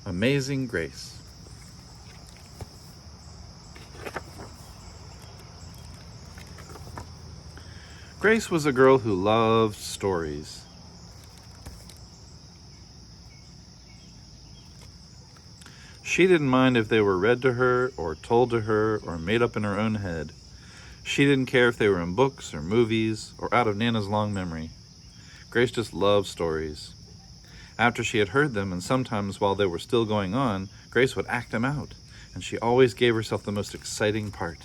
Amazing Grace. Grace was a girl who loved stories. She didn't mind if they were read to her or told to her or made up in her own head. She didn't care if they were in books or movies or out of Nana's long memory. Grace just loved stories. After she had heard them, and sometimes while they were still going on, Grace would act them out, and she always gave herself the most exciting part.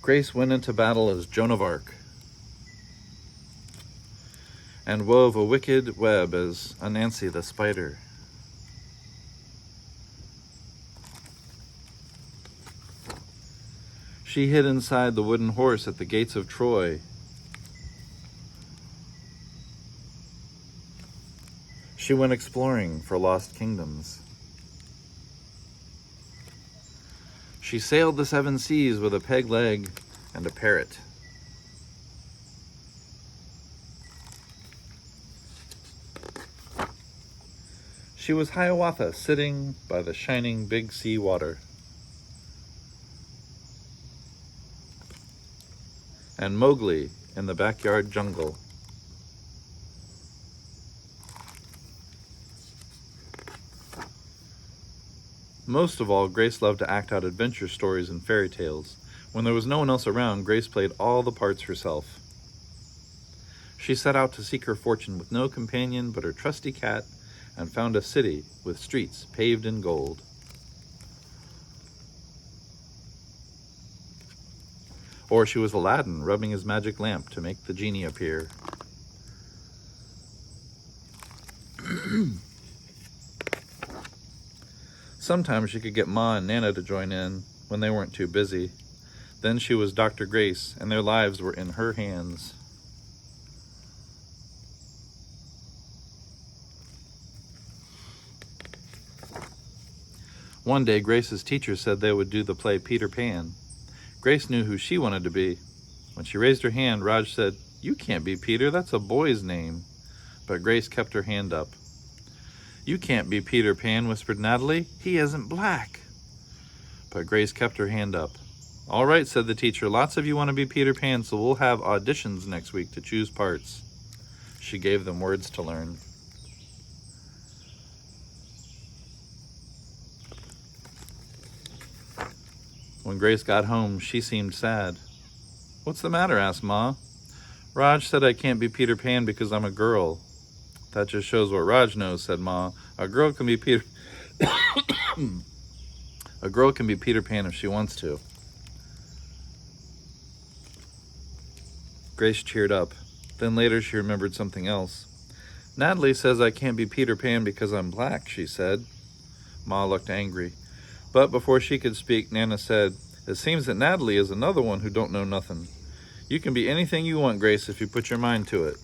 Grace went into battle as Joan of Arc, and wove a wicked web as Anansi the spider. She hid inside the wooden horse at the gates of Troy. She went exploring for lost kingdoms. She sailed the 7 seas with a peg leg and a parrot. She was Hiawatha sitting by the shining big sea water. And Mowgli in the backyard jungle. Most of all, Grace loved to act out adventure stories and fairy tales. When there was no one else around, Grace played all the parts herself. She set out to seek her fortune with no companion but her trusty cat, and found a city with streets paved in gold. Or she was Aladdin rubbing his magic lamp to make the genie appear. Sometimes she could get Ma and Nana to join in when they weren't too busy. Then she was Dr. Grace, and their lives were in her hands. One day, Grace's teacher said they would do the play Peter Pan. Grace knew who she wanted to be. When she raised her hand, Raj said, "You can't be Peter, that's a boy's name." But Grace kept her hand up. "You can't be Peter Pan," whispered Natalie. "He isn't black." But Grace kept her hand up. "All right," said the teacher, "lots of you want to be Peter Pan, so we'll have auditions next week to choose parts." She gave them words to learn. When Grace got home, she seemed sad. "What's the matter?" asked Ma. "Raj said I can't be Peter Pan because I'm a girl." "That just shows what Raj knows," said Ma. A girl can be Peter Pan if she wants to." Grace cheered up. Then later she remembered something else. "Natalie says I can't be Peter Pan because I'm black," she said. Ma looked angry. But before she could speak, Nana said, "It seems that Natalie is another one who don't know nothing. You can be anything you want, Grace, if you put your mind to it."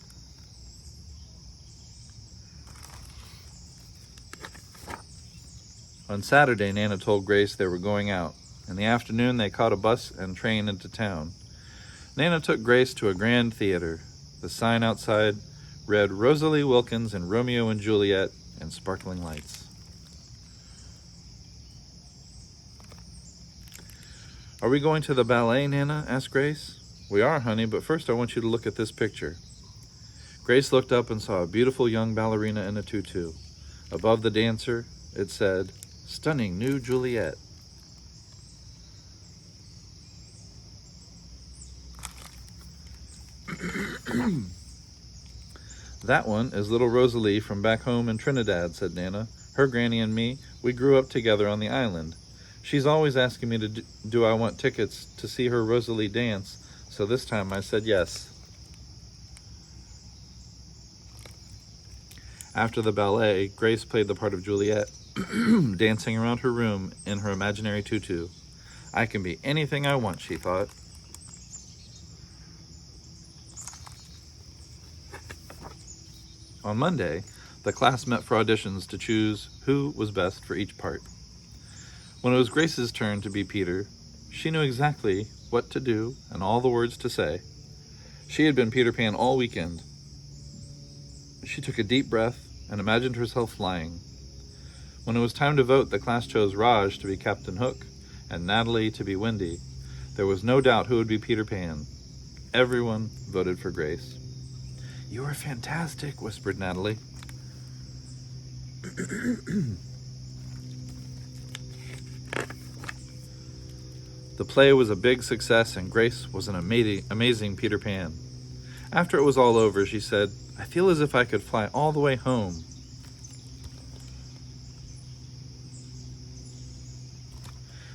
On Saturday, Nana told Grace they were going out. In the afternoon, they caught a bus and train into town. Nana took Grace to a grand theater. The sign outside read Rosalie Wilkins and Romeo and Juliet in sparkling lights. "Are we going to the ballet, Nana?" asked Grace. "We are, honey, but first I want you to look at this picture." Grace looked up and saw a beautiful young ballerina in a tutu. Above the dancer, it said, "Stunning new Juliet." "That one is little Rosalie from back home in Trinidad," said Nana. "Her granny and me, we grew up together on the island. She's always asking me to do I want tickets to see her Rosalie dance, so this time I said yes." After the ballet, Grace played the part of Juliet, dancing around her room in her imaginary tutu. "I can be anything I want," she thought. On Monday, the class met for auditions to choose who was best for each part. When it was Grace's turn to be Peter, she knew exactly what to do and all the words to say. She had been Peter Pan all weekend. She took a deep breath and imagined herself flying. When it was time to vote, the class chose Raj to be Captain Hook and Natalie to be Wendy. There was no doubt who would be Peter Pan. Everyone voted for Grace. "You are fantastic," whispered Natalie. The play was a big success, and Grace was an amazing Peter Pan. After it was all over, she said, "I feel as if I could fly all the way home."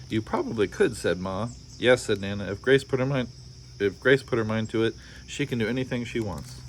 "You probably could," said Ma. "Yes," said Nana. If Grace put her mind to it, she can do anything she wants."